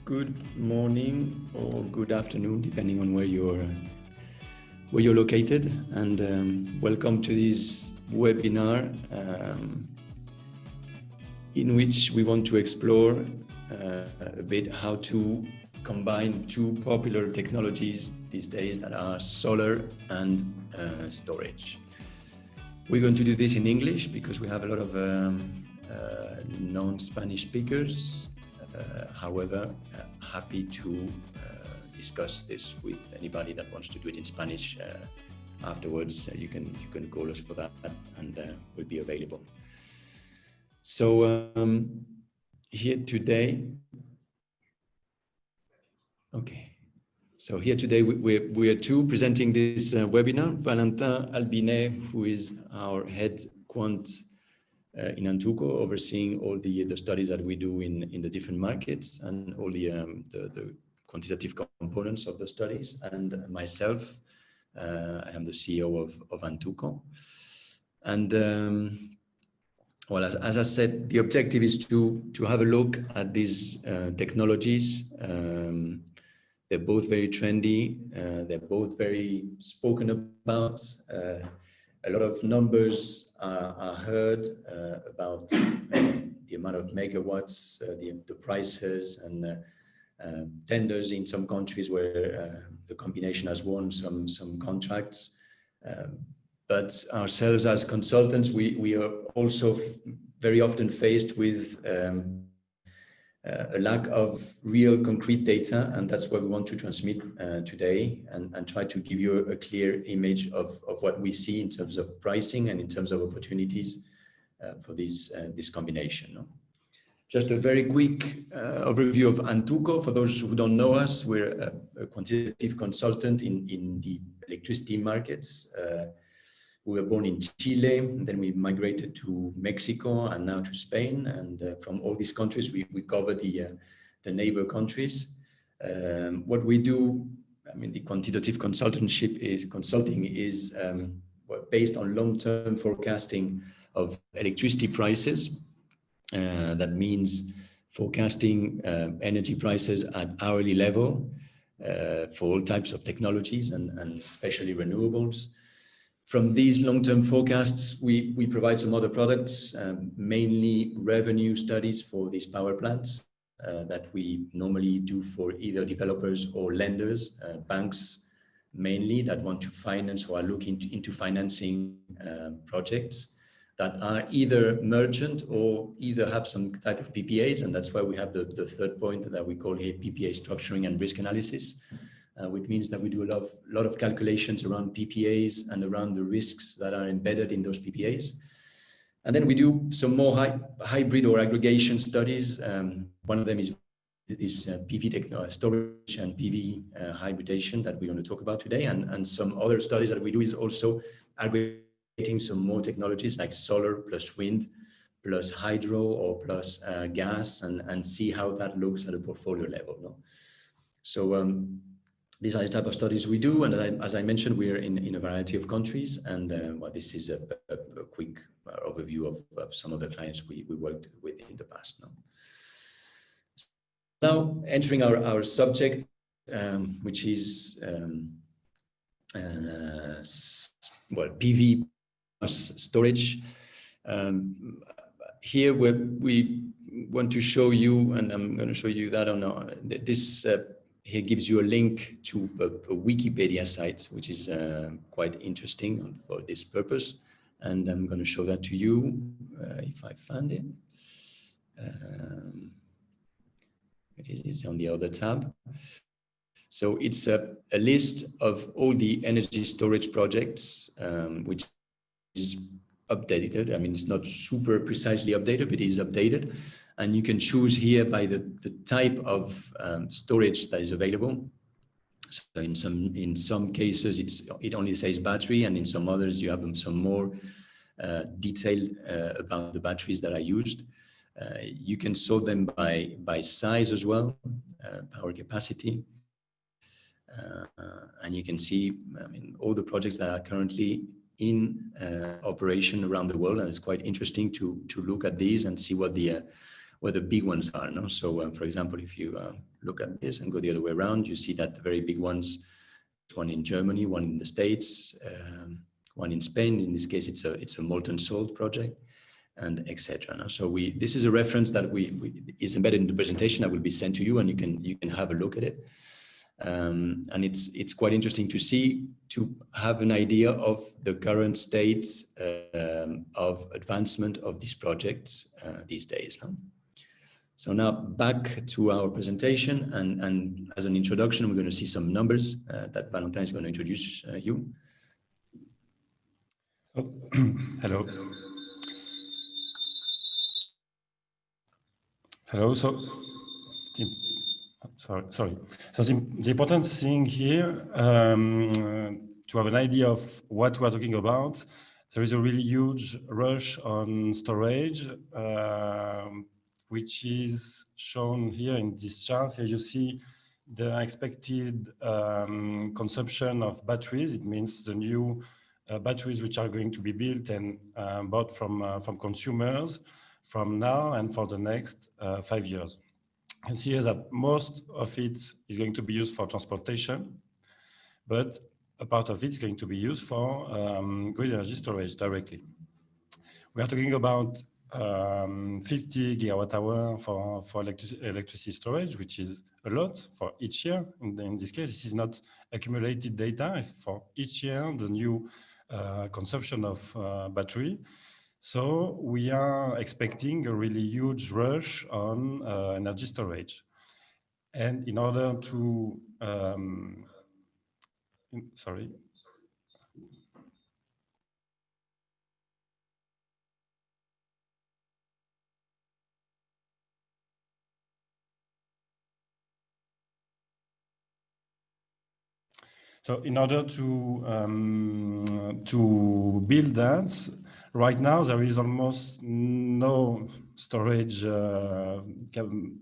Good morning or good afternoon, depending on where you're located, and welcome to this webinar in which we want to explore a bit how to combine two popular technologies these days that are solar and storage. We're going to do this in English because we have a lot of non-Spanish speakers. However, happy to discuss this with anybody that wants to do it in Spanish afterwards. You can call us for that, and we'll be available. So here today, we are two presenting this webinar. Valentin Albinet, who is our head quant in Antuko, overseeing all the studies that we do in the different markets and all the quantitative components of the studies, and myself, I am the CEO of Antuko. And well, as I said, the objective is to have a look at these technologies. They're both very trendy. They're both very spoken about. A lot of numbers are heard about the amount of megawatts, the prices, and tenders in some countries where the combination has won some contracts. But ourselves as consultants, we are also very often faced with a lack of real concrete data, and that's what we want to transmit today, and try to give you a clear image of what we see in terms of pricing and in terms of opportunities for this combination. No? Just a very quick overview of Antuko. For those who don't know us, we're a quantitative consultant in the electricity markets. We were born in Chile, and then we migrated to Mexico and now to Spain. And from all these countries, we cover the neighbor countries. What we do, I mean, the quantitative consulting is based on long-term forecasting of electricity prices. That means forecasting energy prices at hourly level for all types of technologies and especially renewables. From these long-term forecasts, we provide some other products, mainly revenue studies for these power plants that we normally do for either developers or lenders, banks mainly, that want to finance or are looking into financing projects that are either merchant or either have some type of PPAs. And that's why we have the third point that we call here PPA structuring and risk analysis. Which means that we do a lot of calculations around PPAs and around the risks that are embedded in those PPAs. And then we do some more hybrid or aggregation studies. One of them is PV storage and PV hybridization that we're going to talk about today. And some other studies that we do is also aggregating some more technologies like solar plus wind plus hydro or plus gas, and see how that looks at a portfolio level. No? So these are the type of studies we do, and as I mentioned, we're in a variety of countries, and well, this is a quick overview of some of the clients we worked with in the past. Now entering our subject, which is PV plus storage. Here we want to show you, and I'm going to show you that on this. Here gives you a link to a Wikipedia site, which is quite interesting for this purpose. And I'm going to show that to you if I find it. It is on the other tab. So it's a list of all the energy storage projects, which is updated. I mean, it's not super precisely updated, but it is updated. And you can choose here by the type of storage that is available. So in some cases, it only says battery, and in some others, you have some more detail about the batteries that are used. You can sort them by size as well, power capacity. And you can see, I mean, all the projects that are currently in operation around the world, and it's quite interesting to look at these and see what the where the big ones are. No? So for example, if you look at this and go the other way around, you see that the very big ones, one in Germany, one in the States, one in Spain. In this case, it's a molten salt project, and etc. No? So this is a reference that is embedded in the presentation that will be sent to you, and you can have a look at it. And it's quite interesting to have an idea of the current state of advancement of these projects these days. No? So now back to our presentation, and as an introduction, we're going to see some numbers that Valentin is going to introduce you. Oh, hello. Hello. So, sorry. So the important thing here, to have an idea of what we are talking about, there is a really huge rush on storage, which is shown here in this chart. Here you see the expected consumption of batteries. It means the new batteries which are going to be built and bought from consumers from now and for the next 5 years. And see here that most of it is going to be used for transportation, but a part of it is going to be used for grid energy storage directly. We are talking about 50 gigawatt hour for electricity storage, which is a lot for each year. In this case, this is not accumulated data. For each year, the new consumption of battery. So we are expecting a really huge rush on energy storage. And in order to, sorry. So in order to build that, right now there is almost no storage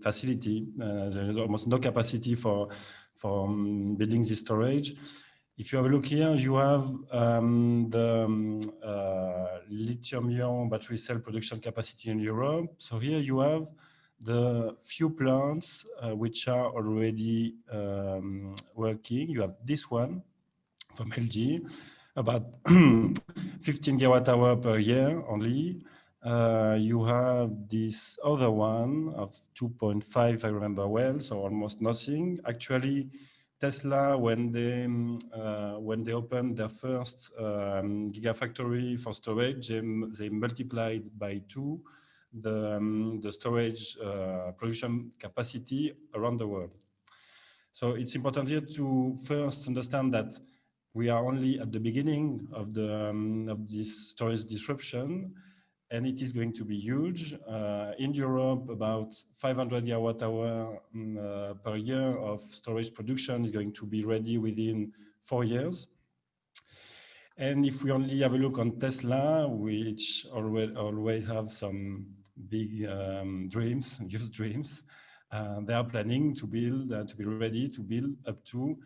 facility. There is almost no capacity for building this storage. If you have a look here, you have the lithium-ion battery cell production capacity in Europe. So here you have the few plants which are already working. You have this one from LG, about 15 gigawatt hour per year only. You have this other one of 2.5, if I remember well, so almost nothing. Actually, Tesla, when they opened their first gigafactory for storage, they multiplied by 2 the storage production capacity around the world. So it's important here to first understand that we are only at the beginning of this storage disruption, and it is going to be huge. In Europe, about 500 gigawatt hour per year of storage production is going to be ready within 4 years. And if we only have a look on Tesla, which always have some big dreams, huge dreams, they are planning to build, to be ready to build up to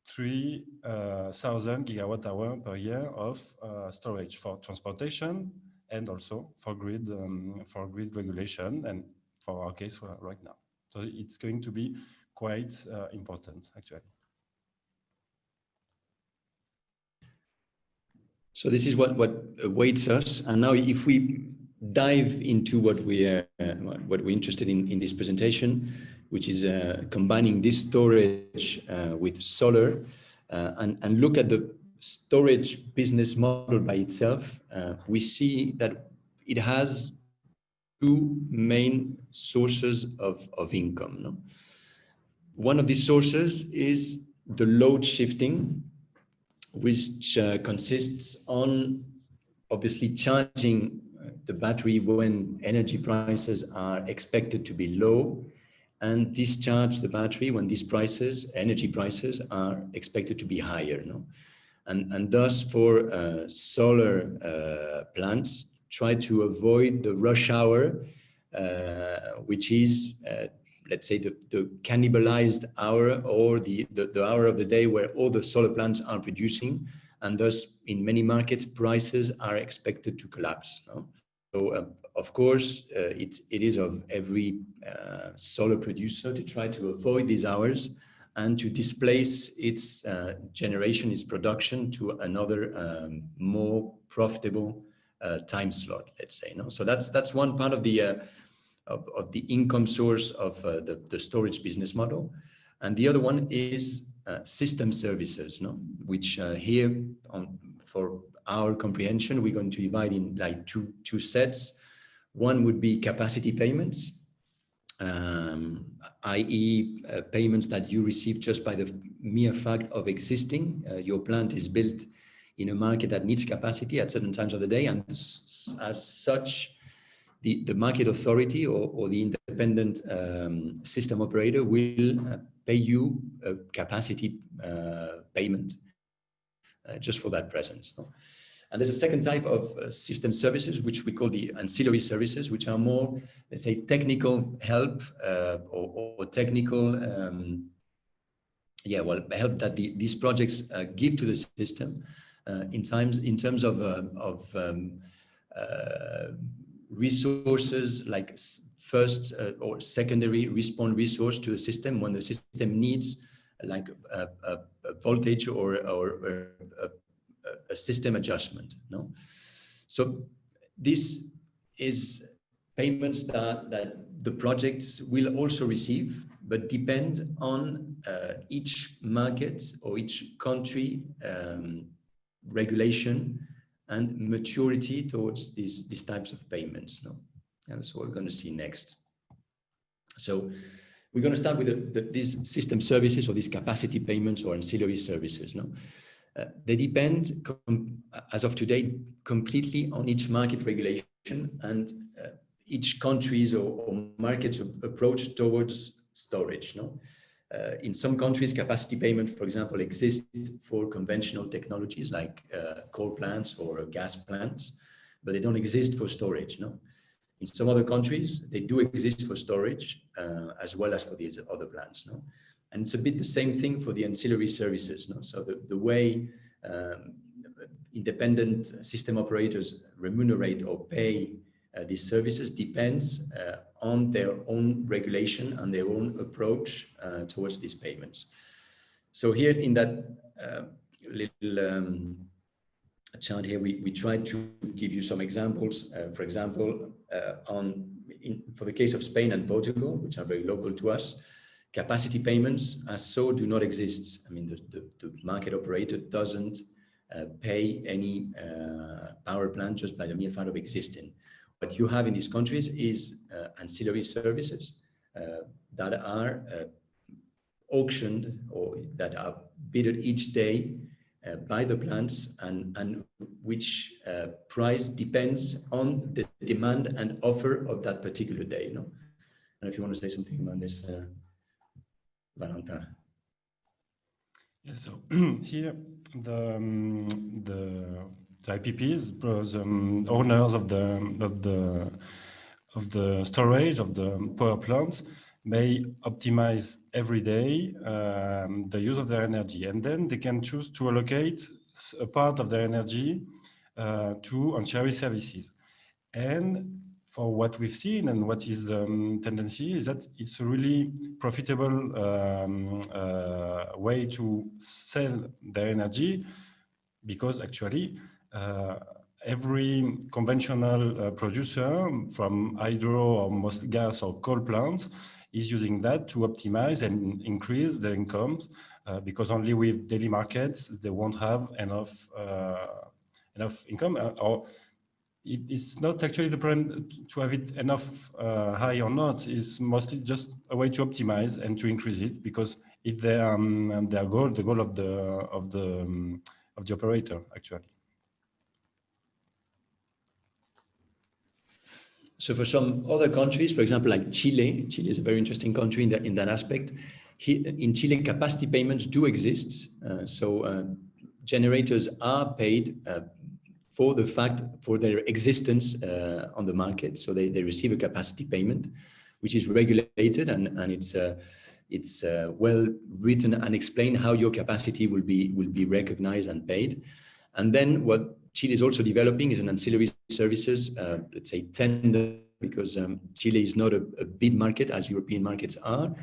3,000 gigawatt hour per year of storage for transportation and also for grid regulation, and for our case right now. So it's going to be quite important, actually. So this is what awaits us. And now if we dive into what we're interested in this presentation, which is combining this storage with solar, and look at the storage business model by itself, we see that it has 2 main sources of income. No? One of these sources is the load shifting, which consists on obviously charging the battery when energy prices are expected to be low, and discharge the battery when these energy prices are expected to be higher. No? And thus for solar plants, try to avoid the rush hour, which is let's say the cannibalized hour, or the hour of the day where all the solar plants are producing, and thus in many markets prices are expected to collapse. No? of course, it is of every solar producer to try to avoid these hours and to displace its generation, its production to another more profitable time slot, let's say. No, so that's one part of the income source of the storage business model, and the other one is system services, no, which here for our comprehension we're going to divide in like two sets. One would be capacity payments, i.e. payments that you receive just by the mere fact of existing. Your plant is built in a market that needs capacity at certain times of the day, and as such, the market authority or the independent system operator will pay you a capacity payment just for that presence. No? And there's a second type of system services, which we call the ancillary services, which are more, let's say, technical help or technical, help that these projects give to the system in terms of resources like first or secondary response resource to the system when the system needs like a voltage or a system adjustment. No, so this is payments that the projects will also receive, but depend on each market or each country regulation and maturity towards these types of payments. No, and that's what we're going to see next. So we're going to start with these system services or these capacity payments or ancillary services. No, they depend, as of today, completely on each market regulation and each country's or market's approach towards storage. No, in some countries, capacity payment, for example, exists for conventional technologies like coal plants or gas plants, but they don't exist for storage. No, in some other countries, they do exist for storage as well as for these other plants. No, and it's a bit the same thing for the ancillary services. No, so the way independent system operators remunerate or pay these services depends on their own regulation and their own approach towards these payments. So here in that little chart here, we tried to give you some examples. For example, for the case of Spain and Portugal, which are very local to us, capacity payments as so do not exist. I mean, the market operator doesn't pay any power plant just by the mere fact of existing. What you have in these countries is ancillary services that are auctioned or that are bid each day by the plants, and which price depends on the demand and offer of that particular day. No, and if you want to say something about this, Valentin. Yeah, so here the IPPs, the owners of the storage of the power plants, may optimize every day the use of their energy, and then they can choose to allocate a part of their energy to ancillary services. And for what we've seen and what is the tendency is that it's a really profitable way to sell their energy, because actually every conventional producer from hydro or most gas or coal plants is using that to optimize and increase their incomes, because only with daily markets they won't have enough income, or it's not actually the problem to have it enough high or not. It's mostly just a way to optimize and to increase it, because it's their goal, the goal of the operator actually. So for some other countries, for example, like Chile is a very interesting country in that aspect. In Chile, capacity payments do exist. Generators are paid for their existence on the market. So they receive a capacity payment, which is regulated, and it's well written and explained how your capacity will be recognized and paid. And then what Chile is also developing is an ancillary services, let's say tender, because Chile is not a big market as European markets are.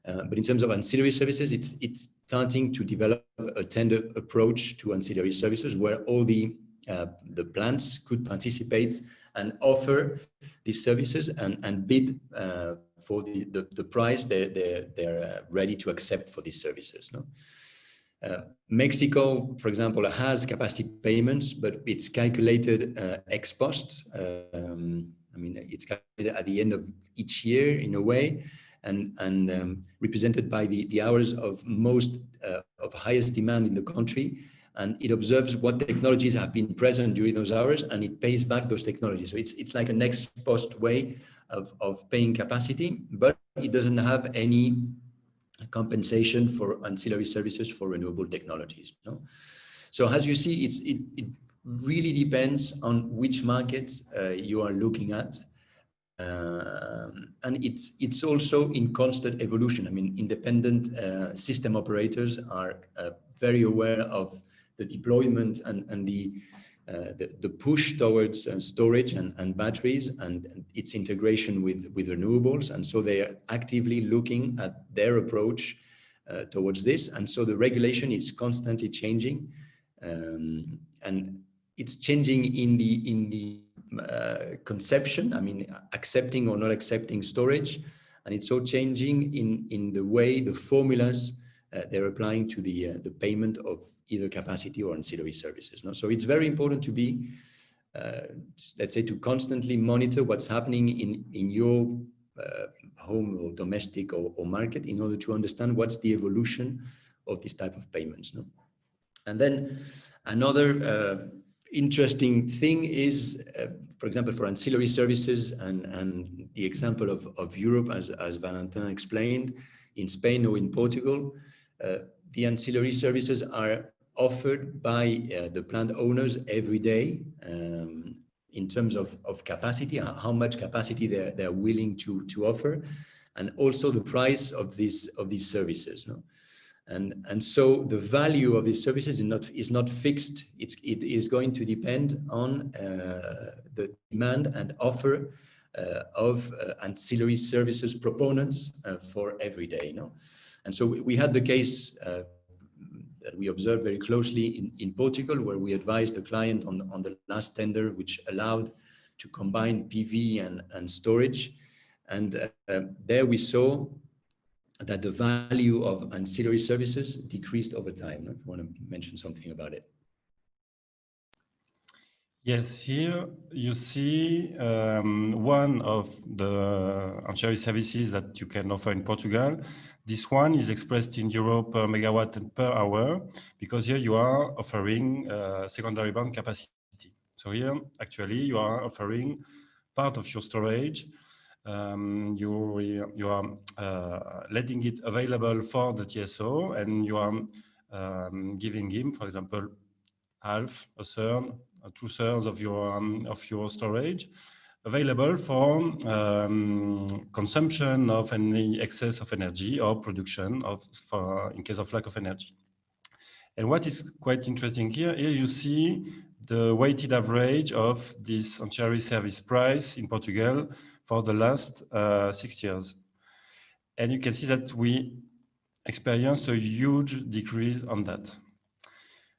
But in terms of ancillary services, it's starting to develop a tender approach to ancillary services where all the plants could participate and offer these services and bid for the price they're ready to accept for these services. No? Mexico, for example, has capacity payments, but it's calculated ex post. I mean, it's calculated at the end of each year in a way, and represented by the hours of most of highest demand in the country. And it observes what technologies have been present during those hours, and it pays back those technologies. So it's like an ex post way of paying capacity, but it doesn't have any compensation for ancillary services for renewable technologies. No? So as you see, it really depends on which markets you are looking at. And it's also in constant evolution. I mean, independent system operators are very aware of the deployment and the push towards storage and batteries and its integration with renewables. And so they are actively looking at their approach towards this. And so the regulation is constantly changing. And it's changing in the conception, I mean, accepting or not accepting storage. And it's also changing in the way the formulas they're applying to the payment of either capacity or ancillary services. No? So it's very important to be, let's say, to constantly monitor what's happening in your home or domestic or market in order to understand what's the evolution of this type of payments. No? And then another interesting thing is, for example, for ancillary services and the example of Europe, as Valentin explained, in Spain or in Portugal, the ancillary services are offered by the plant owners every day in terms of capacity, how much capacity they're willing to offer, and also the price of these services. No? And so the value of these services is not fixed. It is going to depend on the demand and offer of ancillary services proponents for every day. No? And so we had the case that we observed very closely in Portugal, where we advised the client on the last tender, which allowed to combine PV and storage. And there we saw that the value of ancillary services decreased over time. If you want to mention something about it. Yes, here you see one of the ancillary services that you can offer in Portugal. This one is expressed in euro per megawatt and per hour, because here you are offering secondary bond capacity. So here, actually, you are offering part of your storage. You are letting it available for the TSO, and you are giving him, for example, half, a third, 2/3 of your storage available for consumption of any excess of energy or production in case of lack of energy. And what is quite interesting here you see the weighted average of this ancillary service price in Portugal for the last 6 years. And you can see that we experienced a huge decrease on that.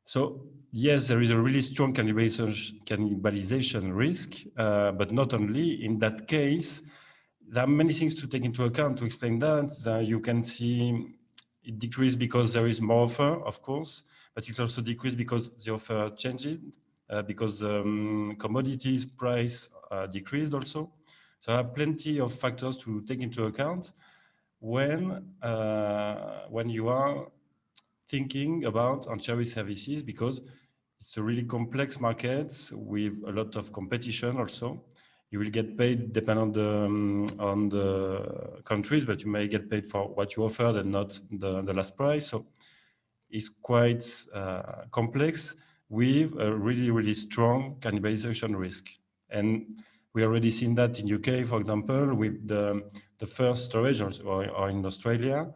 So yes, there is a really strong cannibalization risk, but not only. In that case, there are many things to take into account to explain that. You can see it decreased because there is more offer, of course, but it also decreased because the offer changed, because commodities price decreased also. So there are plenty of factors to take into account when you are thinking about ancillary services, because it's a really complex market with a lot of competition also. You will get paid depending on the countries, but you may get paid for what you offered and not the last price. So it's quite complex with a really, really strong cannibalization risk. And we already seen that in UK, for example, with the first storage, or in Australia.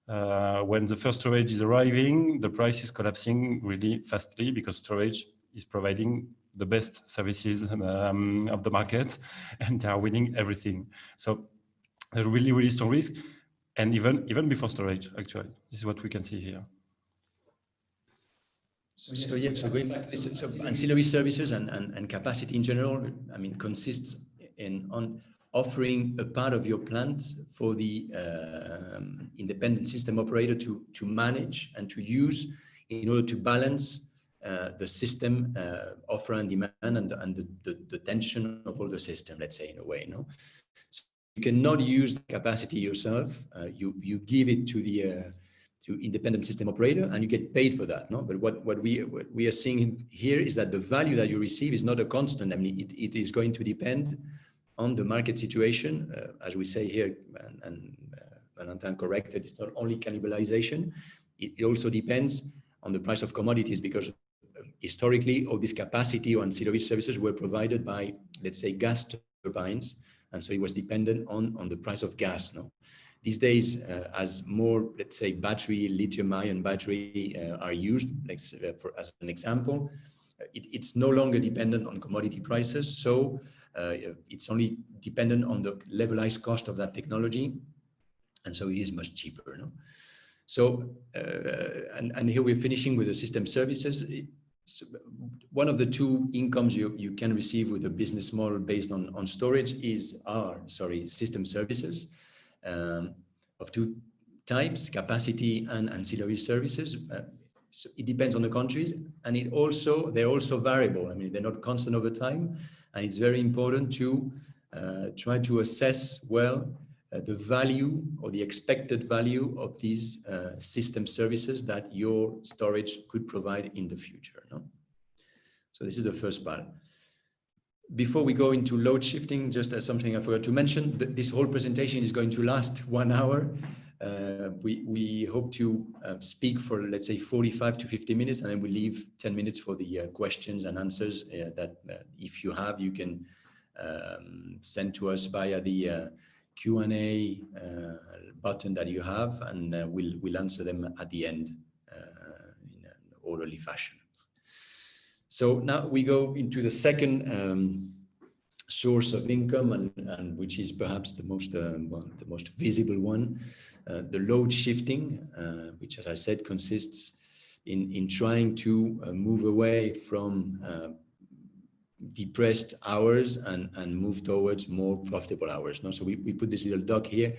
When the first storage is arriving, the price is collapsing really fastly because storage is providing the best services of the market, and they are winning everything. So there's really, really strong risk, and even before storage, actually, this is what we can see here. So yeah, so going back to this, so ancillary services and capacity in general, I mean, consists on offering a part of your plant for the independent system operator to manage and to use in order to balance the system offer and demand and the tension of all the system, let's say, in a way, no? So you cannot use the capacity yourself. You give it to the to independent system operator, and you get paid for that, no? But what we are seeing here is that the value that you receive is not a constant. I mean, it is going to depend on the market situation, as we say here, and Valentin corrected, it's not only cannibalization, it also depends on the price of commodities, because historically all this capacity or ancillary services were provided by, let's say, gas turbines, and so it was dependent on the price of gas, no? These days, as more, let's say, battery, lithium-ion battery are used, as an example, it's no longer dependent on commodity prices. So it's only dependent on the levelized cost of that technology. And so it is much cheaper, no? So, and here we're finishing with the system services. So one of the two incomes you can receive with a business model based on storage are system services. Of two types, capacity and ancillary services. So it depends on the countries, and they're also variable. I mean, they're not constant over time, and it's very important to try to assess well the value or the expected value of these system services that your storage could provide in the future, no? So this is the first part. Before we go into load shifting, just as something I forgot to mention, this whole presentation is going to last 1 hour. We hope to speak for, let's say, 45 to 50 minutes, and then we leave 10 minutes for the questions and answers that if you have, you can send to us via the Q&A button that you have, and we'll answer them at the end in an orderly fashion. So now we go into the second source of income, and which is perhaps the most visible one, the load shifting, which, as I said, consists in trying to move away from depressed hours and move towards more profitable hours. No? So we put this little dot here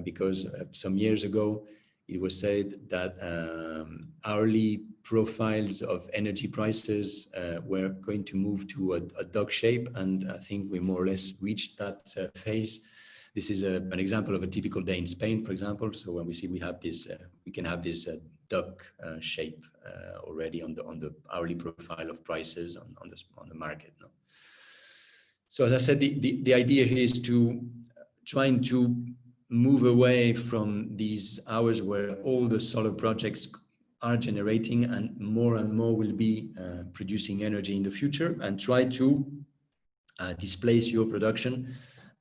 because some years ago it was said that hourly profiles of energy prices were going to move to a duck shape, and I think we more or less reached that phase. This is an example of a typical day in Spain, for example. So when we see we can have this duck shape already on the hourly profile of prices on the market. No? So as I said, the idea here is to trying to move away from these hours where all the solar projects are generating and more will be producing energy in the future, and try to displace your production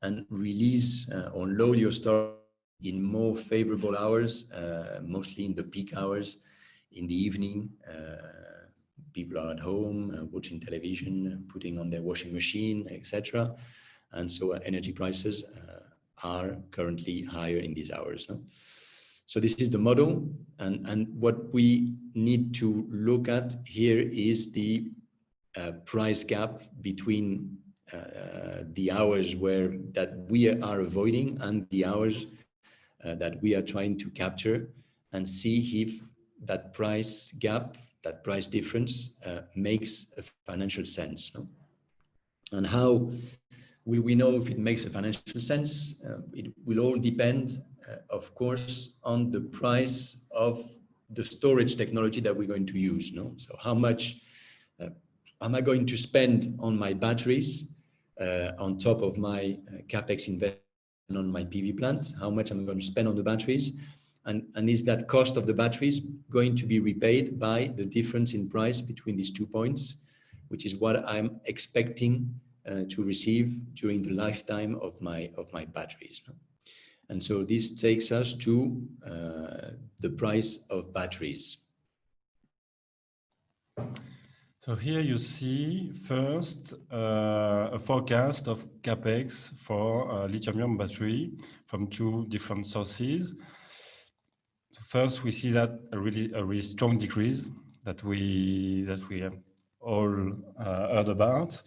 and release or load your storage in more favorable hours, mostly in the peak hours, in the evening. People are at home watching television, putting on their washing machine, etc. And so energy prices are currently higher in these hours. No? So this is the model, and what we need to look at here is the price gap between the hours that we are avoiding and the hours that we are trying to capture, and see if that price gap, that price difference makes a financial sense. No? And how will we know if it makes a financial sense? It will all depend, of course, on the price of the storage technology that we're going to use. No? So how much am I going to spend on my batteries on top of my capex investment on my PV plant? How much am I going to spend on the batteries? And is that cost of the batteries going to be repaid by the difference in price between these 2 points, which is what I'm expecting to receive during the lifetime of my batteries. No? And so this takes us to the price of batteries. So here you see first a forecast of capex for lithium-ion battery from two different sources. So first, we see that a really strong decrease that we all heard about.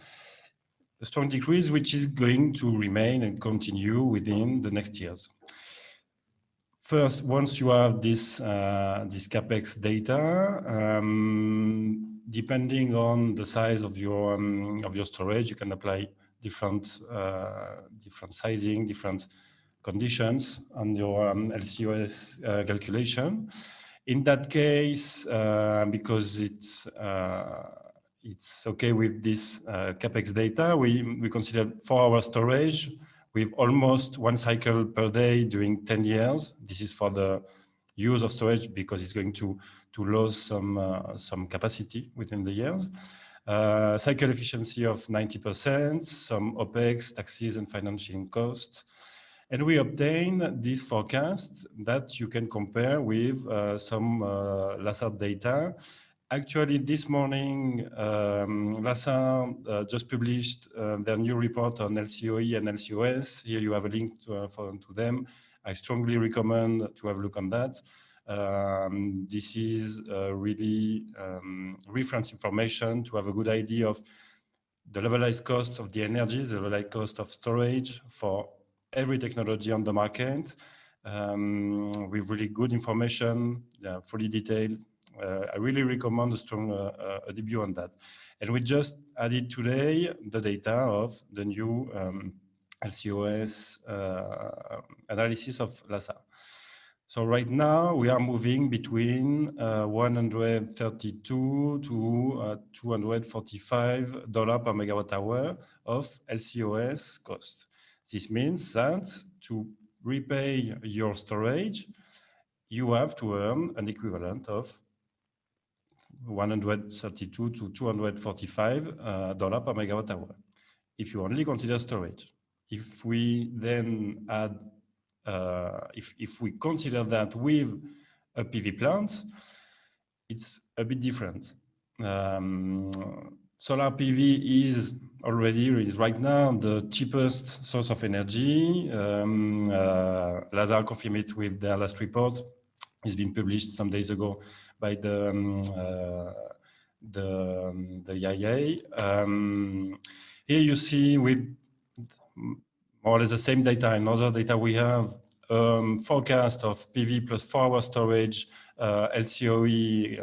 A strong decrease which is going to remain and continue within the next years. First, once you have this capex data, depending on the size of your storage, you can apply different sizing, different conditions on your LCOS calculation. In that case, because it's okay with this capex data, we consider 4-hour storage with almost 1 cycle per day during 10 years. This is for the use of storage because it's going to lose some capacity within the years. Cycle efficiency of 90%, some OPEX, taxes and financing costs. And we obtain this forecast that you can compare with some LASAR data. Actually, this morning, LASAR just published their new report on LCOE and LCOS. Here you have a link to them. I strongly recommend to have a look on that. This is really reference information to have a good idea of the levelized cost of the energy, the levelized cost of storage for every technology on the market, with really good information, fully detailed. I really recommend a strong debut on that. And we just added today the data of the new LCOS analysis of LASAR. So right now we are moving between 132 to $245 per megawatt hour of LCOS cost. This means that to repay your storage, you have to earn an equivalent of 132 to $245 per megawatt hour, if you only consider storage. If we then add, if we consider that with a PV plant, it's a bit different. Solar PV is right now the cheapest source of energy. LASAR confirmed it with their last report. It's been published some days ago by the IEA. Here you see with more or less the same data and other data we have, forecast of PV plus 4-hour storage LCOE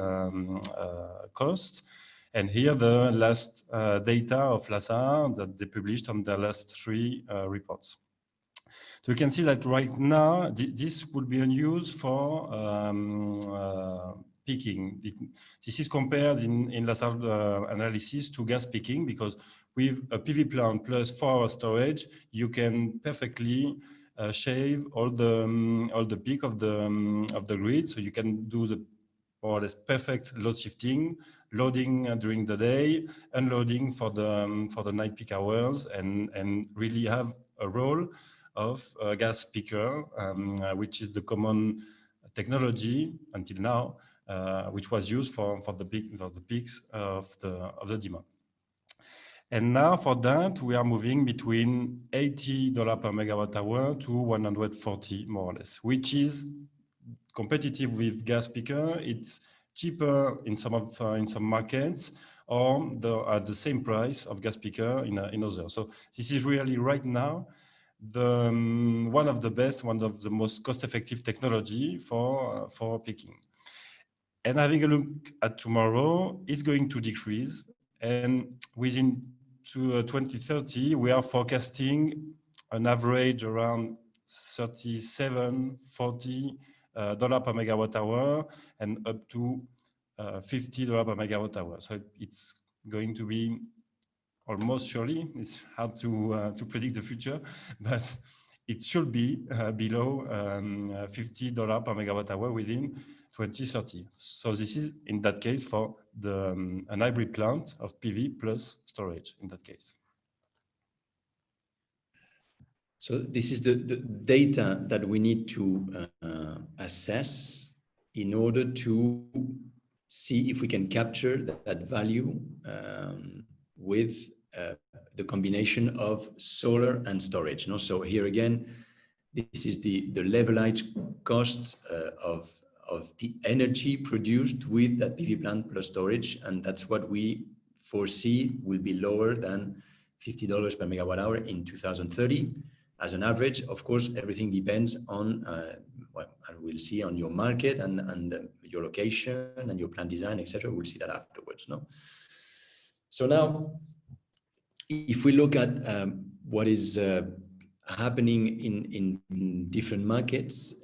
cost. And here the last data of LASAR that they published on their last 3 reports. So you can see that right now, this would be unused for peaking. This is compared in LASAR analysis to gas peaking, because with a PV plant plus 4-hour storage, you can perfectly shave all the peak of the grid. So you can do the more or less perfect load shifting, loading during the day, unloading for the night peak hours, and really have a role of a gas peaker, which is the common technology until now, which was used for the peaks of the demand. And now for that, we are moving between $80 per megawatt hour to $140 more or less, which is competitive with gas peaker. It's cheaper in some markets, or at the same price of gas peaker in others. So this is really right now one of the most cost-effective technology for peaking. And having a look at tomorrow, it's going to decrease. And within 2030, we are forecasting an average around $37-40 per megawatt hour, and up to $50 per megawatt hour. So it's going to be almost surely, it's hard to predict the future, but it should be below $50 per megawatt hour within 2030. So this is, in that case, for an hybrid plant of PV plus storage in that case. So this is the data that we need to assess in order to see if we can capture that value with the combination of solar and storage. No? So here again, this is the levelized cost of the energy produced with that PV plant plus storage, and that's what we foresee will be lower than $50 per megawatt hour in 2030 as an average. Of course, everything depends on well, and we'll see on your market and your location and your plant design, etc. We'll see that afterwards. No. So now, if we look at what is happening in different markets,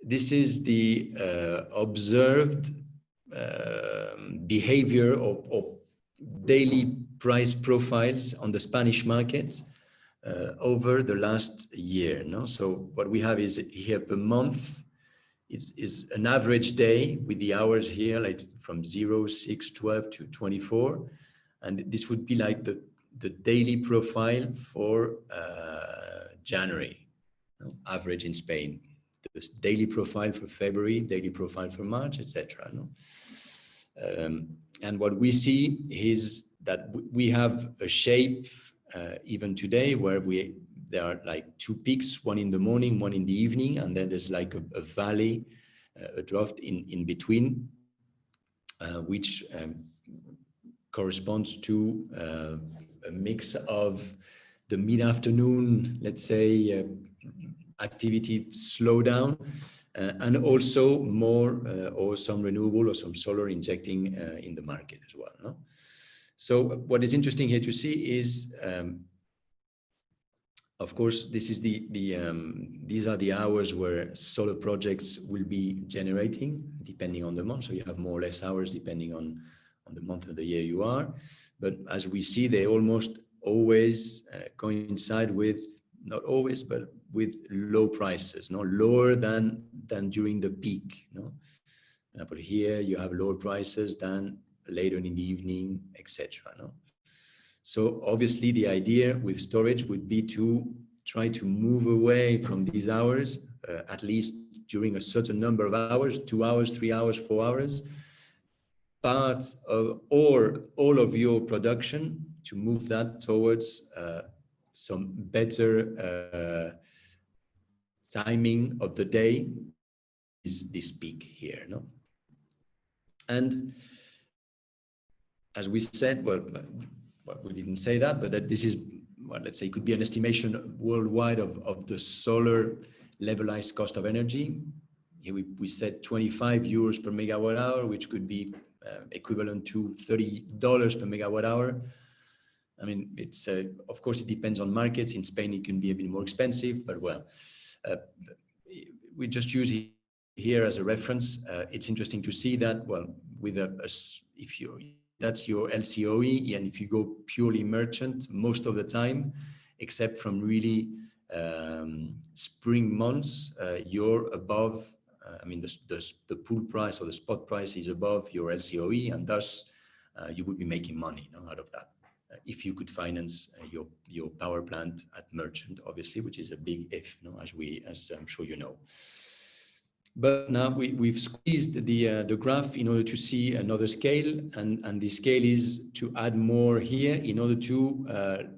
this is the observed behavior of daily price profiles on the Spanish market over the last year. No? So what we have is here per month is an average day with the hours here, like from 0, 6, 12 to 24. And this would be like the daily profile for January, average in Spain. The daily profile for February, daily profile for March, etc. No? And what we see is that we have a shape even today where there are like two peaks, one in the morning, one in the evening, and then there's like a valley, a drop in between, which corresponds to a mix of the mid-afternoon, let's say, activity slowdown, and also more or some renewable or some solar injecting in the market as well. No? So what is interesting here to see is, of course, this is these are the hours where solar projects will be generating depending on the month. So you have more or less hours depending on the month of the year you are. But as we see, they almost always coincide with, not always, but with low prices, no, lower than during the peak. No, for example, here you have lower prices than later in the evening, etc. No, so obviously the idea with storage would be to try to move away from these hours, at least during a certain number of hours, 2 hours, 3 hours, 4 hours, parts of or all of your production, to move that towards some better timing of the day, is this peak here. No, and as we said, well, we didn't say that, but that this is, well, let's say, it could be an estimation worldwide of the solar levelized cost of energy. Here we said 25 euros per megawatt hour, which could be equivalent to $30 per megawatt hour. I mean, it's of course it depends on markets. In Spain, it can be a bit more expensive, but well, we just use it here as a reference. It's interesting to see that, well, with if you, that's your LCOE, and if you go purely merchant, most of the time, except from really spring months, you're above. I mean, the pool price or the spot price is above your LCOE, and thus you would be making money, no, out of that. If you could finance your power plant at merchant, obviously, which is a big if, no, as I'm sure you know. But now we've squeezed the graph in order to see another scale, and the scale is to add more here in order to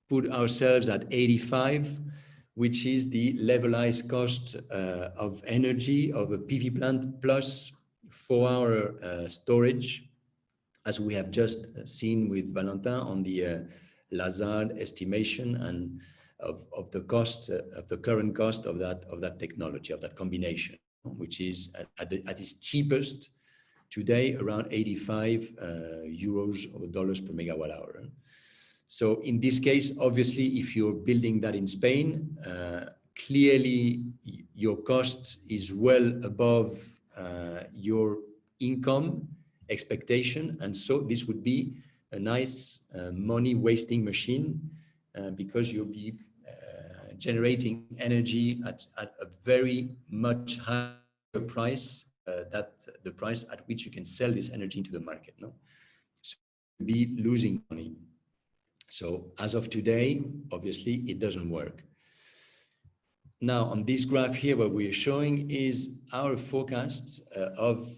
put ourselves at 85, which is the levelized cost of energy of a PV plant plus 4-hour storage, as we have just seen with Valentin on the Lazard estimation and of the cost, of the current cost of that technology, of that combination, which is at its cheapest today around 85 euros or dollars per megawatt hour. So in this case, obviously, if you're building that in Spain, clearly your cost is well above your income expectation, and so this would be a nice money wasting machine because you'll be generating energy at a very much higher price that the price at which you can sell this energy into the market. No, so you'll be losing money. So as of today, obviously, it doesn't work. Now, on this graph here, what we are showing is our forecasts of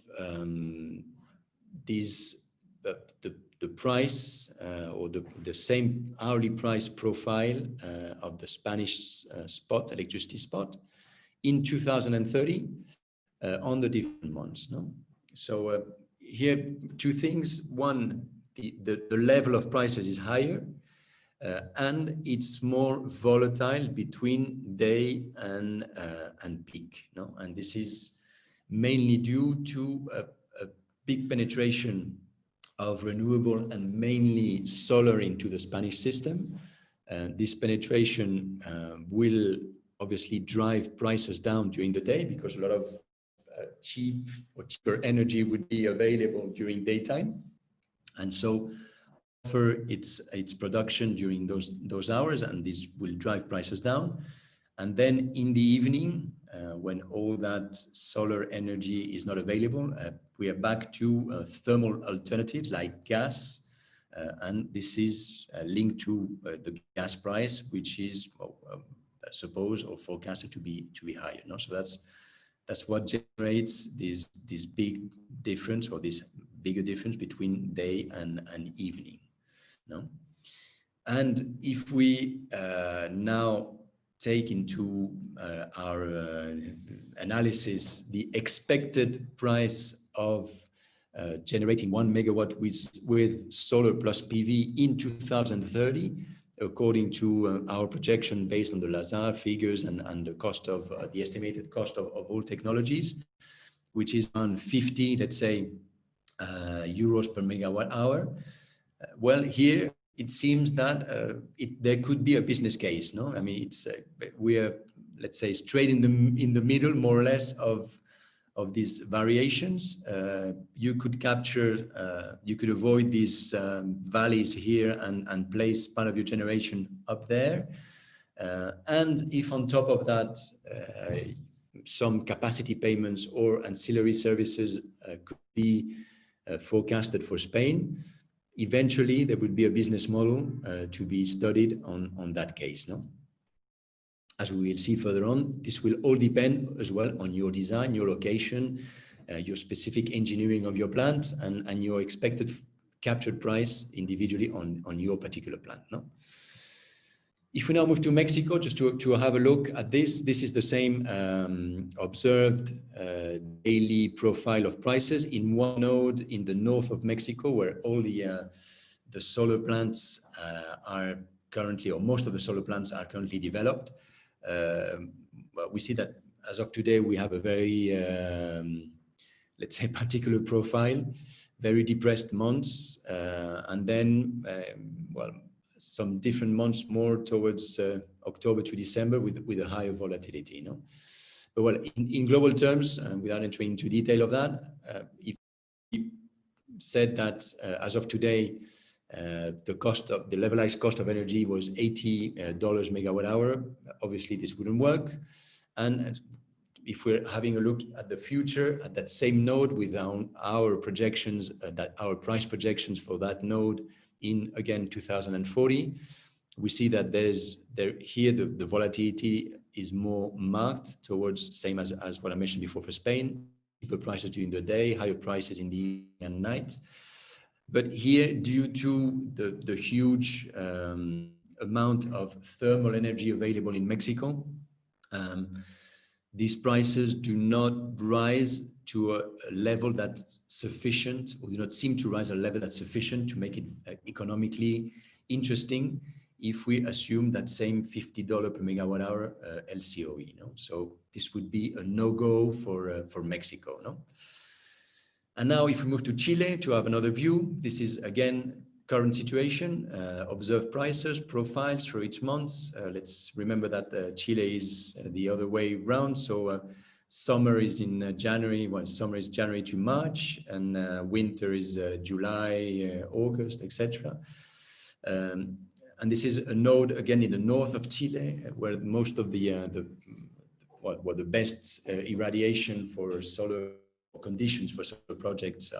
these the price or the same hourly price profile of the Spanish spot electricity spot in 2030 on the different months. No, so here two things. One, the level of prices is higher. And it's more volatile between day and peak. No? And this is mainly due to a big penetration of renewable and mainly solar into the Spanish system. This penetration will obviously drive prices down during the day because a lot of cheap or cheaper energy would be available during daytime. And so offer its production during those hours, and this will drive prices down. And then in the evening, when all that solar energy is not available, we are back to thermal alternatives like gas, and this is linked to the gas price, which is supposed or forecasted to be higher. No, so that's what generates this big difference, or this bigger difference between day and evening. No? And if we now take into our analysis the expected price of generating 1 megawatt with solar plus PV in 2030, according to our projection based on the Lazare figures and the cost of the estimated cost of all technologies, which is on 50, let's say, euros per megawatt hour. Well, here it seems that there could be a business case. No, I mean we are, let's say, straight in the middle, more or less, of these variations. You could capture, you could avoid these valleys here and place part of your generation up there. And if on top of that, some capacity payments or ancillary services could be forecasted for Spain, eventually there would be a business model to be studied on that case. No? As we will see further on, this will all depend as well on your design, your location, your specific engineering of your plant, and your expected captured price individually on your particular plant. No? If we now move to Mexico, just to have a look at this is the same observed daily profile of prices in one node in the north of Mexico, where all the solar plants are currently, or most of the solar plants are currently developed. Well, we see that as of today, we have a very, let's say, particular profile, very depressed months, and then, well, some different months more towards October to December with a higher volatility. You know? But well, in global terms, without entering into detail of that, if we said that as of today, the levelized cost of energy was $80 megawatt hour, obviously this wouldn't work. And if we're having a look at the future at that same node with our projections, that our price projections for that node in, again, 2040, we see that here the volatility is more marked towards same as what I mentioned before for Spain, cheaper prices during the day, higher prices in the evening and night. But here, due to the huge amount of thermal energy available in Mexico, these prices do not rise to a level that's sufficient, or do not seem to rise a level that's sufficient to make it economically interesting if we assume that same $50 per megawatt hour LCOE. You know? So this would be a no-go for Mexico. No? And now if we move to Chile to have another view, this is again current situation, observed prices, profiles for each month. Let's remember that Chile is the other way around. So summer is in January, well, summer is January to March, and winter is July, August, etc. And this is a node again in the north of Chile, where most of the best irradiation for solar conditions for solar projects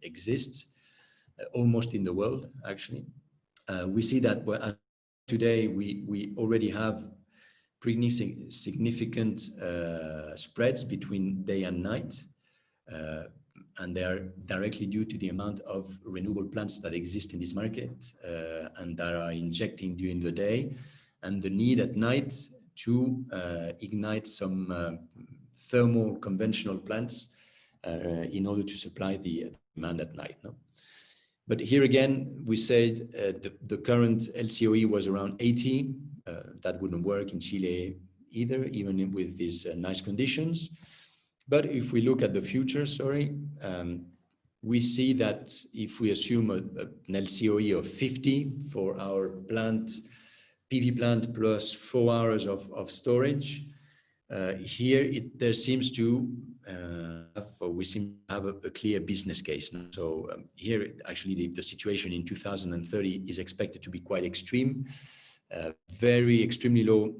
exists. Almost in the world, actually. We see that today we already have pretty significant spreads between day and night. And they are directly due to the amount of renewable plants that exist in this market and that are injecting during the day, and the need at night to ignite some thermal conventional plants in order to supply the demand at night. No? But here again, we said the current LCOE was around 80. That wouldn't work in Chile either, even with these nice conditions. But if we look at the future, we see that if we assume an LCOE of 50 for our PV plant plus 4 hours of storage, here there seems to we seem to have a clear business case. So here actually the situation in 2030 is expected to be quite extreme, very extremely low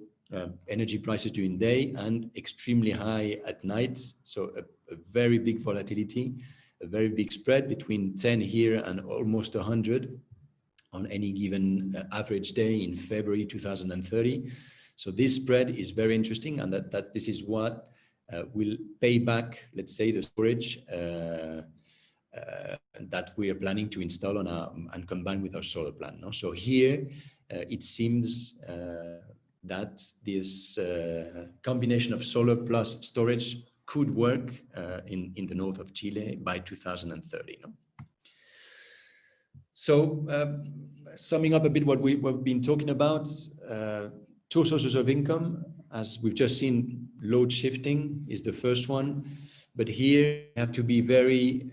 energy prices during the day and extremely high at night. So a very big volatility, a very big spread between 10 here and almost 100 on any given average day in February 2030. So this spread is very interesting, and that this is what will pay back, let's say, the storage that we are planning to install on and combine with our solar plant. No? So here it seems that this combination of solar plus storage could work in the north of Chile by 2030. No? So summing up a bit what we've been talking about, two sources of income, as we've just seen, load shifting is the first one, but here you have to be very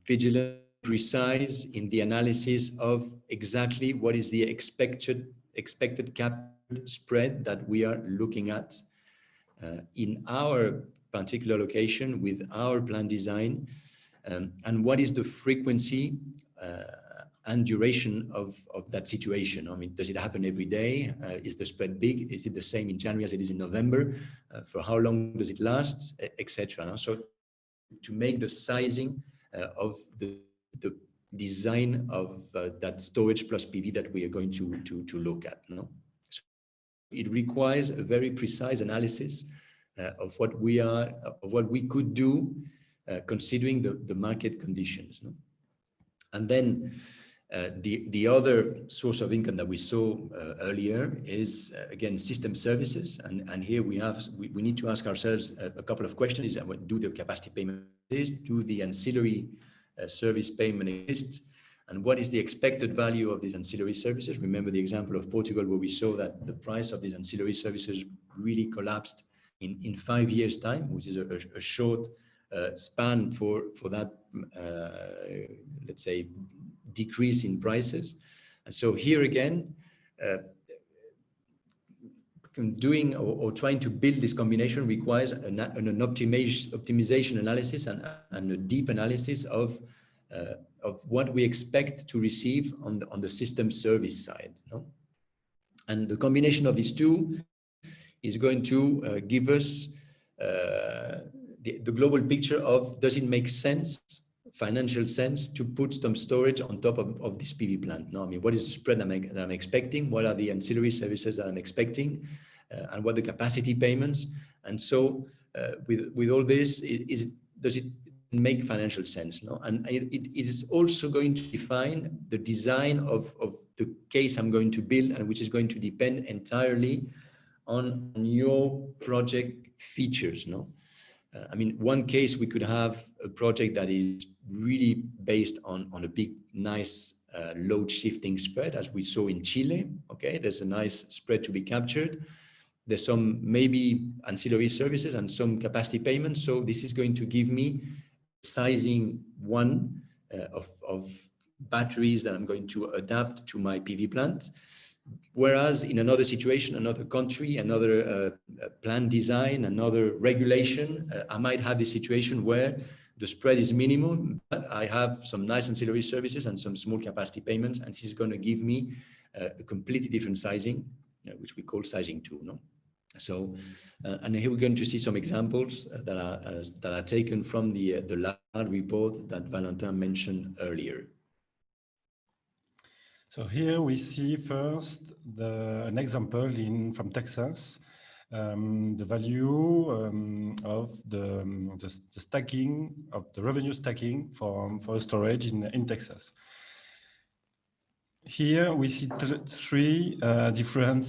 vigilant, precise in the analysis of exactly what is the expected cap spread that we are looking at in our particular location with our plan design, and what is the frequency and duration of that situation. I mean, does it happen every day? Is the spread big? Is it the same in January as it is in November? For how long does it last, etc. So to make the sizing of the design of that storage plus PV that we are going to look at. No? So it requires a very precise analysis of what we could do considering the market conditions. No? And then the other source of income that we saw earlier is again system services, and here we need to ask ourselves a couple of questions: do the capacity payment exist? Do the ancillary service payment exist? And what is the expected value of these ancillary services? Remember the example of Portugal, where we saw that the price of these ancillary services really collapsed in 5 years' time, which is a short span for that, let's say, decrease in prices. And so here again, doing or trying to build this combination requires an optimization analysis and a deep analysis of what we expect to receive on the system service side. No? And the combination of these two is going to give us the global picture of, does it make sense, financial sense, to put some storage on top of this PV plant? No, I mean, what is the spread that I'm expecting? What are the ancillary services that I'm expecting? And what are the capacity payments? And so with all this, does it make financial sense? No? And it is also going to define the design of the case I'm going to build, and which is going to depend entirely on your project features. No? I mean, one case, we could have a project that is really based on a big, nice load shifting spread, as we saw in Chile. Okay, there's a nice spread to be captured. There's some maybe ancillary services and some capacity payments. So this is going to give me sizing one of batteries that I'm going to adapt to my PV plant. Whereas in another situation, another country, another plan design, another regulation, I might have this situation where the spread is minimum, but I have some nice ancillary services and some small capacity payments, and this is going to give me a completely different sizing, which we call sizing 2. No? So, and here we're going to see some examples that are taken from the lab report that Valentin mentioned earlier. So here we see first an example from Texas, the value of the stacking of the revenue stacking for storage in Texas. Here we see three different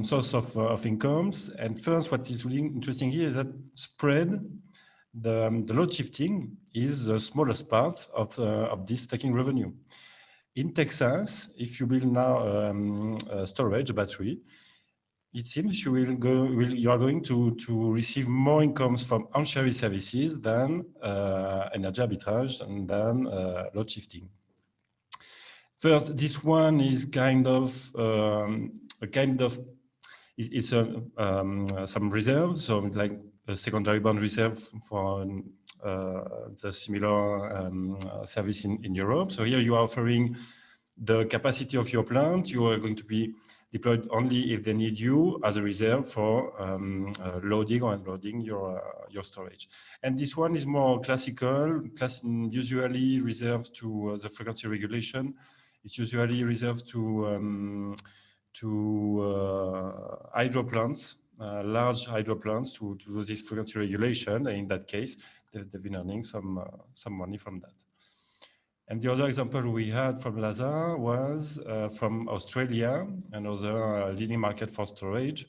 sources of incomes. And first, what is really interesting here is that spread, the load shifting is the smallest part of this stacking revenue. In Texas, if you build now a storage battery, it seems you are going to receive more incomes from ancillary services than energy arbitrage and than load shifting. First, this one is it's some reserves, so like a secondary bond reserve for the similar service in Europe. So here you are offering the capacity of your plant. You are going to be deployed only if they need you as a reserve for loading or unloading your storage. And this one is more classical, usually reserved to the frequency regulation. It's usually reserved to hydro plants, large hydro plants to do this frequency regulation. And in that case, they've been earning some money from that. And the other example we had from Lazar was from Australia, another leading market for storage.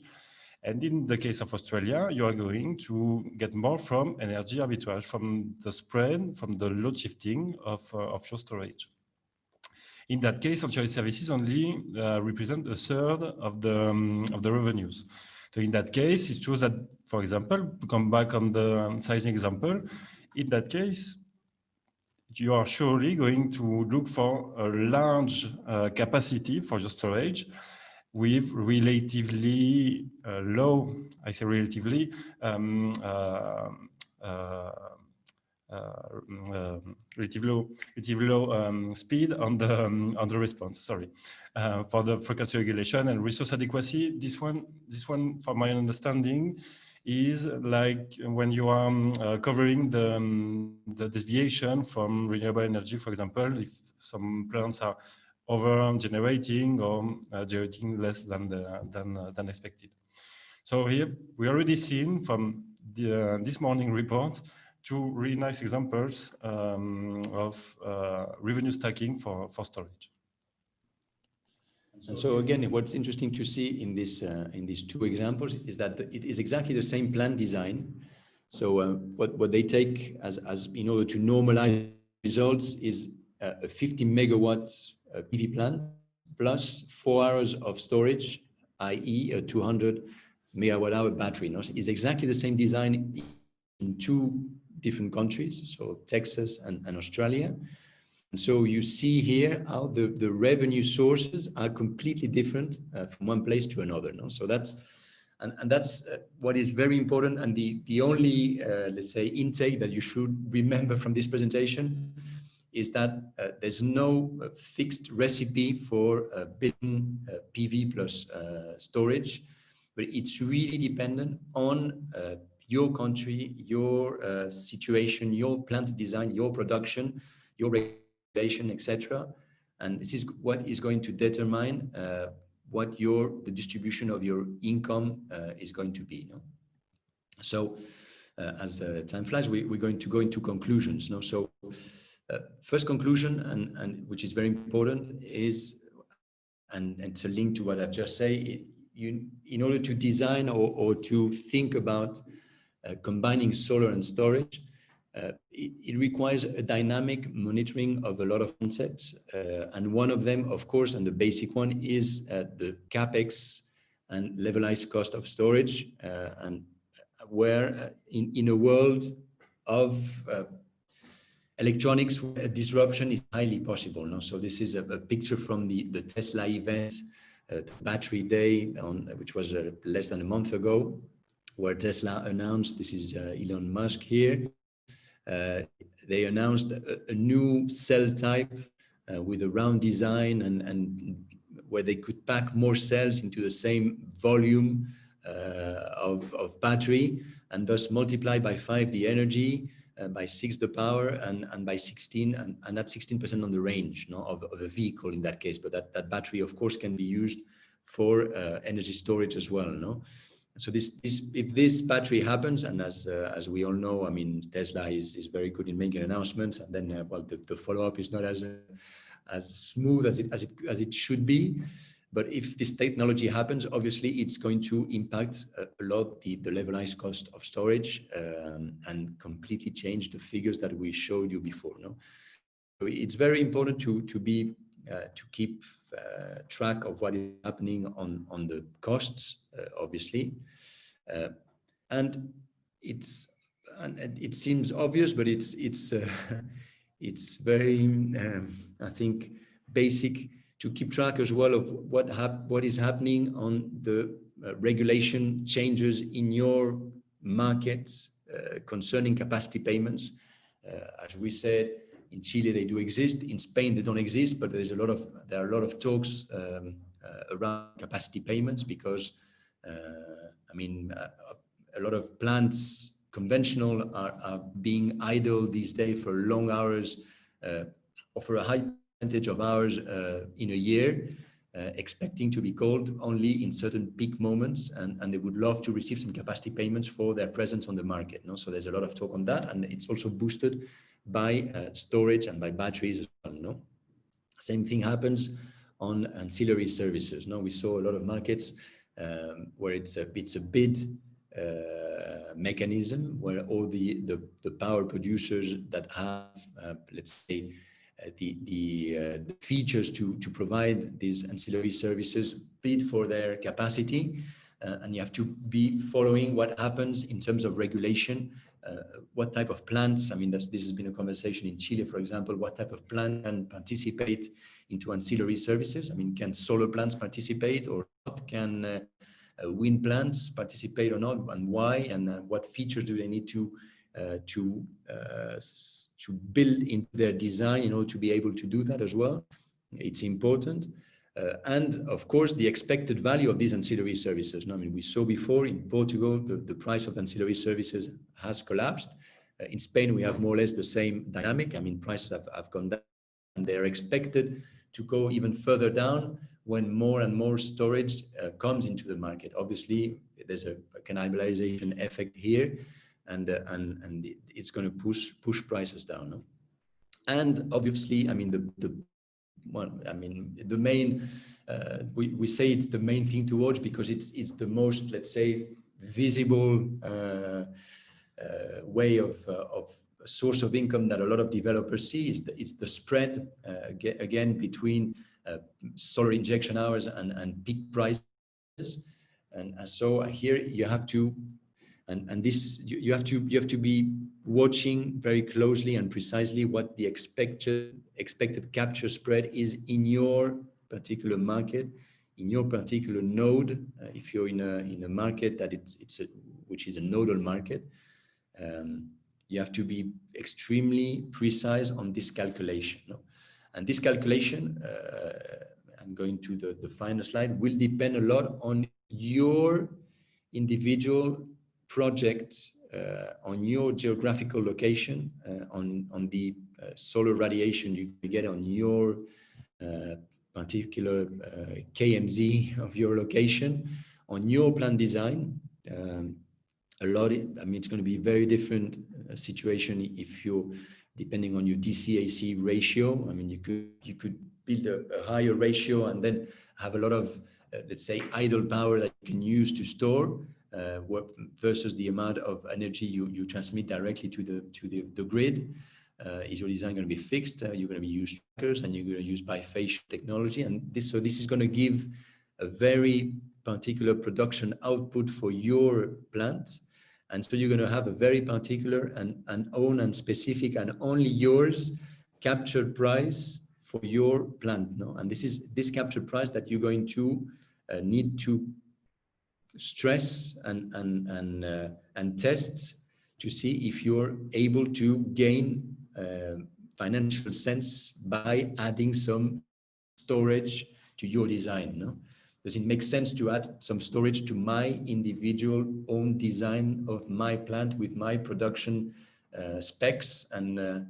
And in the case of Australia, you are going to get more from energy arbitrage, from the spread, from the load shifting of your storage. In that case, ancillary services only represent a third of the revenues. So in that case, it's true that, for example, to come back on the sizing example, in that case, you are surely going to look for a large capacity for your storage with relatively low, I say relatively, relatively low speed on the response. Sorry, for the frequency regulation and resource adequacy. This one, from my understanding, is like when you are covering the deviation from renewable energy. For example, if some plants are over generating or generating less than expected. So here we already seen from this morning report two really nice examples of revenue stacking for storage. And so again, what's interesting to see in these two examples is that it is exactly the same plant design. So what they take as in order to normalize results is a 50 megawatts PV plant plus 4 hours of storage, i.e. a 200 megawatt hour battery. No? So it's exactly the same design in two different countries, so Texas and Australia. And so you see here how the revenue sources are completely different from one place to another. No? So that's what is very important, and the only let's say intake that you should remember from this presentation is that there's no fixed recipe for building PV plus storage, but it's really dependent on your country, your situation, your plant design, your production, your regulation, etc. And this is what is going to determine what the distribution of your income is going to be. No? So as time flies, we're going to go into conclusions. No? So first conclusion, and which is very important, is, and to link to what I've just said, in order to design or to think about combining solar and storage, it requires a dynamic monitoring of a lot of concepts. And one of them, of course, and the basic one, is the capex and levelized cost of storage. And where in a world of electronics, a disruption is highly possible. No? So this is a picture from the Tesla event, Battery Day, which was less than a month ago, where Tesla announced, this is Elon Musk here, they announced a new cell type with a round design and where they could pack more cells into the same volume of battery, and thus multiply by 5 the energy by 6 the power, and by 16, and that's 16% on the range, no, of a vehicle in that case. But that battery, of course, can be used for energy storage as well, no? So if this battery happens, and as we all know, I mean, Tesla is very good in making announcements, and then well, the follow-up is not as smooth as it should be. But if this technology happens, obviously it's going to impact a lot the levelized cost of storage, and completely change the figures that we showed you before. No, so it's very important to keep track of what is happening on the costs, obviously, and it seems obvious, but it's it's very I think basic to keep track as well of what is happening on the regulation changes in your markets concerning capacity payments. As we said, in Chile they do exist, in Spain they don't exist, but there are a lot of talks around capacity payments, because I mean a lot of plants, conventional, are being idle these days for long hours, or for a high percentage of hours in a year, expecting to be called only in certain peak moments, and they would love to receive some capacity payments for their presence on the market. No? So there's a lot of talk on that, and it's also boosted by storage and by batteries as well. No? Same thing happens on ancillary services. No? We saw a lot of markets where it's a bid mechanism, where all the power producers that have, let's say, the features to provide these ancillary services bid for their capacity, and you have to be following what happens in terms of regulation, what type of plants, I mean, this has been a conversation in Chile, for example, what type of plant can participate into ancillary services. I mean, can solar plants participate or not? Can wind plants participate or not, and why, and what features do they need to build into their design in order to be able to do that as well? It's important. And of course, the expected value of these ancillary services. I mean, we saw before in Portugal, the price of ancillary services has collapsed. In Spain, we have more or less the same dynamic. I mean, prices have gone down, and they're expected to go even further down when more and more storage comes into the market. Obviously, there's a cannibalization effect here, and it's going to push prices down. No? And obviously, I mean, the main, we say it's the main thing to watch because it's the most, let's say, visible way of a source of income that a lot of developers see. It's the spread again between solar injection hours and peak prices. And so here you have to, and this you have to be watching very closely and precisely what the expected capture spread is in your particular market, in your particular node. If you're in a market that which is a nodal market, you have to be extremely precise on this calculation. No? And this calculation, I'm going to the final slide, will depend a lot on your individual project, on your geographical location, on the solar radiation you get on your particular KMZ of your location, on your plant design. I mean, it's going to be a very different situation if you're depending on your DC-AC ratio. I mean, you could build a higher ratio and then have a lot of, let's say, idle power that you can use to store, versus the amount of energy you transmit directly to the grid. Is your design going to be fixed? You're going to be using trackers, and you're going to use bifacial technology, and this is going to give a very particular production output for your plant. And so you're going to have a very particular and own and specific and only yours captured price for your plant. No? And this is this captured price that you're going to need to stress and test to see if you're able to gain financial sense by adding some storage to your design. No? Does it make sense to add some storage to my individual own design of my plant with my production specs and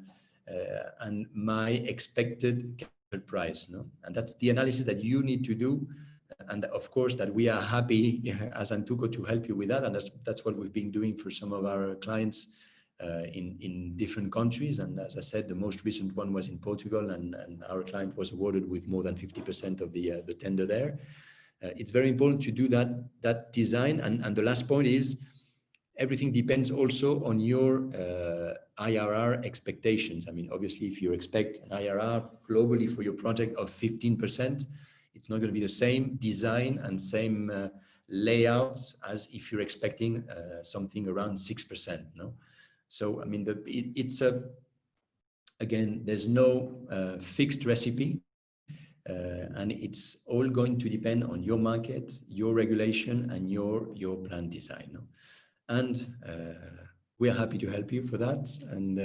my expected capital price, no? And that's the analysis that you need to do. And of course, that we are happy as Antuko to help you with that. And that's what we've been doing for some of our clients in different countries. And as I said, the most recent one was in Portugal, and our client was awarded with more than 50% of the tender there. It's very important to do that design. And the last point is, everything depends also on your IRR expectations. I mean, obviously, if you expect an IRR globally for your project of 15%, it's not going to be the same design and same layouts as if you're expecting something around 6%. No, so I mean, again, there's no fixed recipe, and it's all going to depend on your market, your regulation, and your plan design. No? And we are happy to help you for that. And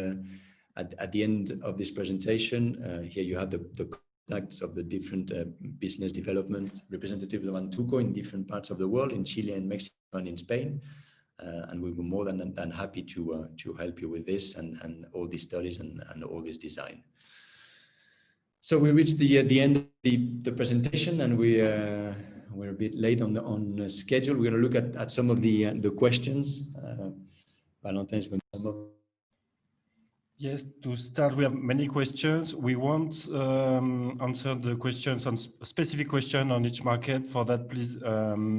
at the end of this presentation, here you have the contacts of the different business development representatives of Antuko in different parts of the world, in Chile and Mexico and in Spain. And we were more than happy to help you with this and all these studies and all this design. So we reached the end of the presentation, and we're a bit late on the schedule. We're going to look at some of the questions. Valentin is going to sum up. Yes, to start, we have many questions. We won't answer the questions on specific question on each market. For that, please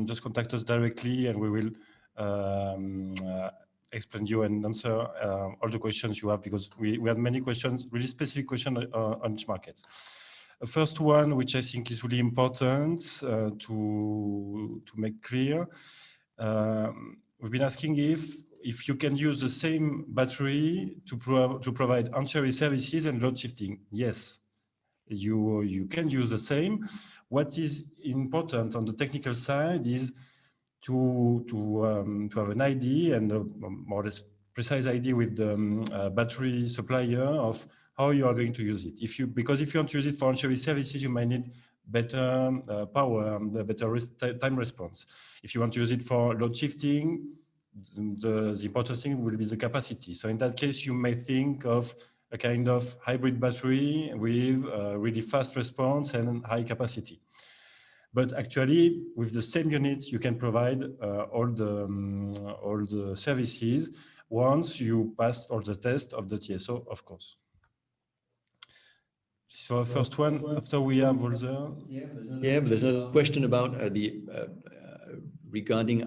just contact us directly, and we will explain you and answer all the questions you have, because we have many questions, really specific questions on each market. The first one, which I think is really important to make clear, we've been asking if you can use the same battery to provide ancillary services and load shifting. Yes, you can use the same. What is important on the technical side is to have an idea and a more or less precise idea with the battery supplier of how you are going to use it. Because if you want to use it for ancillary services, you might need better power, better time response. If you want to use it for load shifting, the important thing will be the capacity. So in that case, you may think of a kind of hybrid battery with really fast response and high capacity. But actually, with the same unit, you can provide all the services once you pass all the tests of the TSO, of course. So first one, after we have all the... Yeah, but there's another question about regarding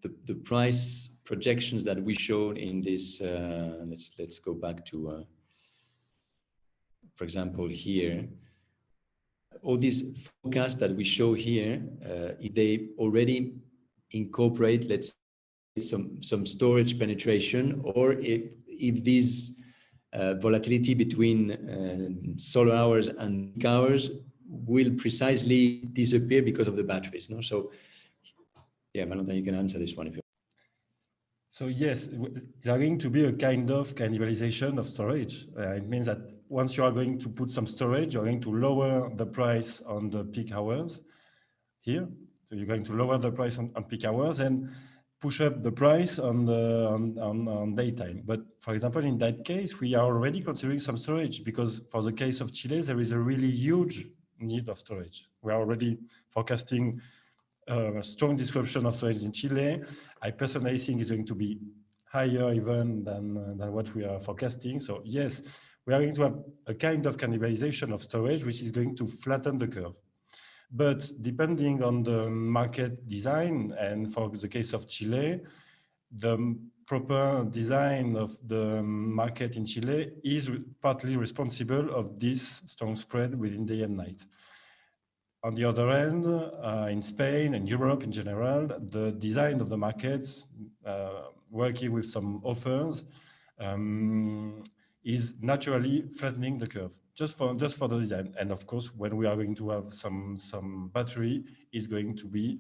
the price projections that we showed in this. Let's go back to, for example, here. All these forecasts that we show here, if they already incorporate, let's say, some storage penetration, or if this volatility between solar hours and peak hours will precisely disappear because of the batteries. No, so yeah, Valentin, you can answer this one if you. So yes, there are going to be a kind of cannibalization of storage. It means that once you are going to put some storage, you're going to lower the price on the peak hours here. So you're going to lower the price on peak hours and push up the price on daytime. But for example, in that case, we are already considering some storage, because for the case of Chile, there is a really huge need of storage. We are already forecasting a strong disruption of storage in Chile. I personally think it's going to be higher even than what we are forecasting. So yes, we are going to have a kind of cannibalization of storage, which is going to flatten the curve. But depending on the market design, and for the case of Chile, the proper design of the market in Chile is partly responsible of this strong spread within day and night. On the other hand, in Spain and Europe in general, the design of the markets, working with some offers, is naturally flattening the curve, just for the design. And of course, when we are going to have some battery, is going to be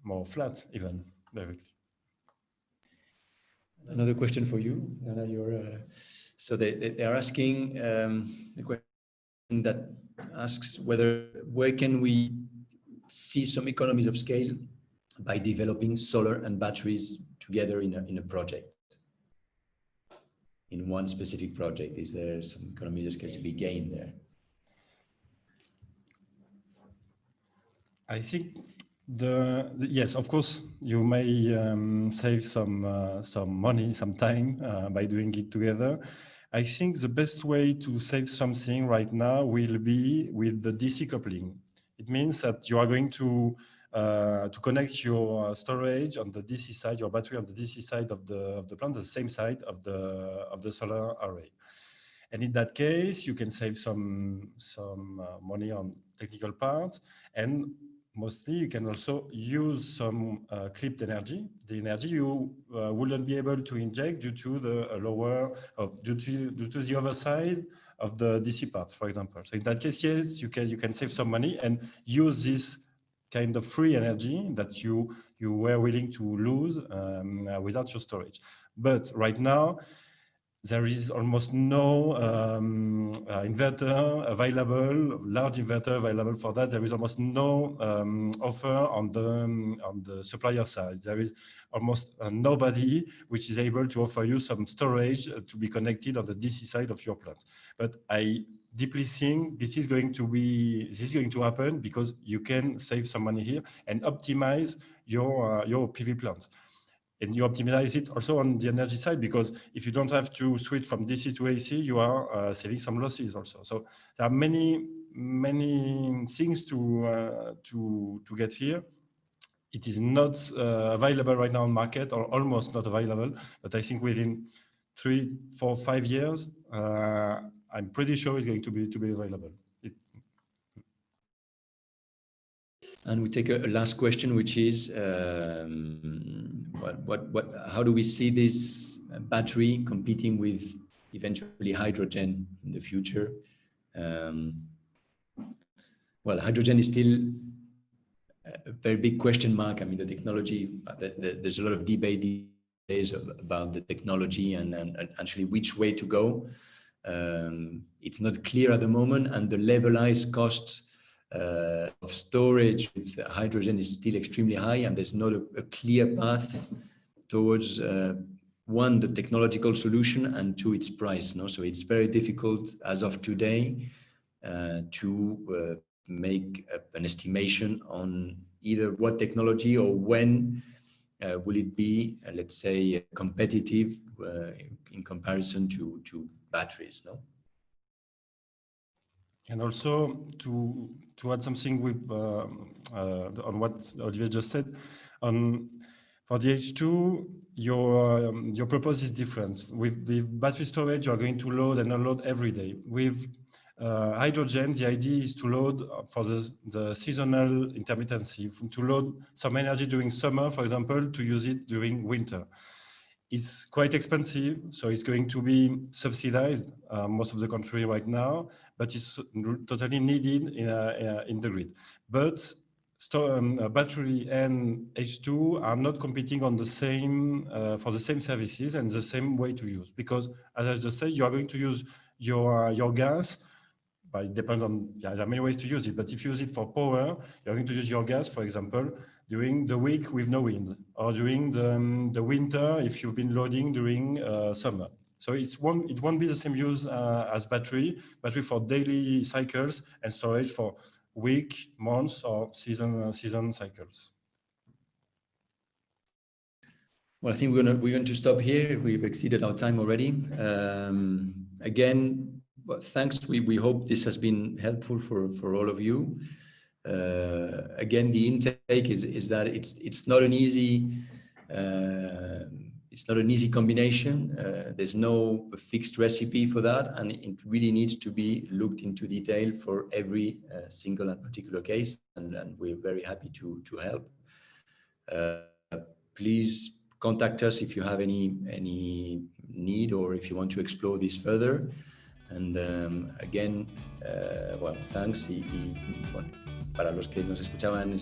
more flat, even directly. Another question for you, Nana. So they are asking the question that asks where can we see some economies of scale by developing solar and batteries together in a project? in one specific project? Is there some economies of scale to be gained there? I think yes, of course, you may save some money, some time by doing it together. I think the best way to save something right now will be with the DC coupling. It means that you are going to connect your storage on the DC side, your battery on the DC side of the plant, the same side of the solar array. And in that case, you can save some money on technical parts, and mostly you can also use some clipped energy, the energy you wouldn't be able to inject due to the due to the other side of the DC part, for example. So in that case, yes, you can save some money and use this kind of free energy that you were willing to lose without your storage. But right now, there is almost no inverter available, large inverter available for that. There is almost no offer on the supplier side. There is almost nobody which is able to offer you some storage to be connected on the DC side of your plant. But I deeply think this is going to happen because you can save some money here and optimize your PV plants. And you optimize it also on the energy side, because if you don't have to switch from DC to AC, you are saving some losses also. So there are many things to get here. It is not available right now on market, or almost not available. But I think within 3, 4, 5 years, I'm pretty sure it's going to be available. And we take a last question, which is, how do we see this battery competing with eventually hydrogen in the future? Well, hydrogen is still a very big question mark. I mean, the technology, there's a lot of debate these days about the technology and actually which way to go. It's not clear at the moment, and the levelized cost of storage with hydrogen is still extremely high, and there's not a clear path towards one, the technological solution, and two, its price. No, so it's very difficult as of today to make an estimation on either what technology or when will it be, let's say, competitive in comparison to batteries. No. And also to add something with on what Olivier just said, for the H2, your purpose is different. With battery storage, you are going to load and unload every day. With hydrogen, the idea is to load for the seasonal intermittency, to load some energy during summer, for example, to use it during winter. It's quite expensive, so it's going to be subsidized most of the country right now, but it's totally needed in the grid. But battery and H2 are not competing on the same for the same services and the same way to use, because as I just said, you are going to use your gas. But it depends on, there are many ways to use it, but if you use it for power, you're going to use your gas, for example, during the week with no wind, or during the winter if you've been loading during summer. So it won't be the same use as battery for daily cycles, and storage for week, months, or season cycles. Well, I think we're going to stop here. We've exceeded our time already. Again, thanks. We hope this has been helpful for all of you. Again, the intake is that it's not an easy combination. There's no fixed recipe for that, and it really needs to be looked into detail for every single and particular case. And we're very happy to help. Please contact us if you have any need, or if you want to explore this further. And again, well, thanks. Para los que nos escuchaban,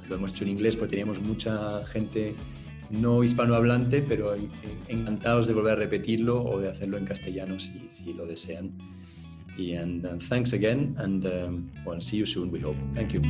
lo hemos hecho en inglés porque teníamos mucha gente no hispanohablante, pero encantados de volver a repetirlo o de hacerlo en castellano si lo desean. And thanks again, and well, see you soon, we hope. Thank you.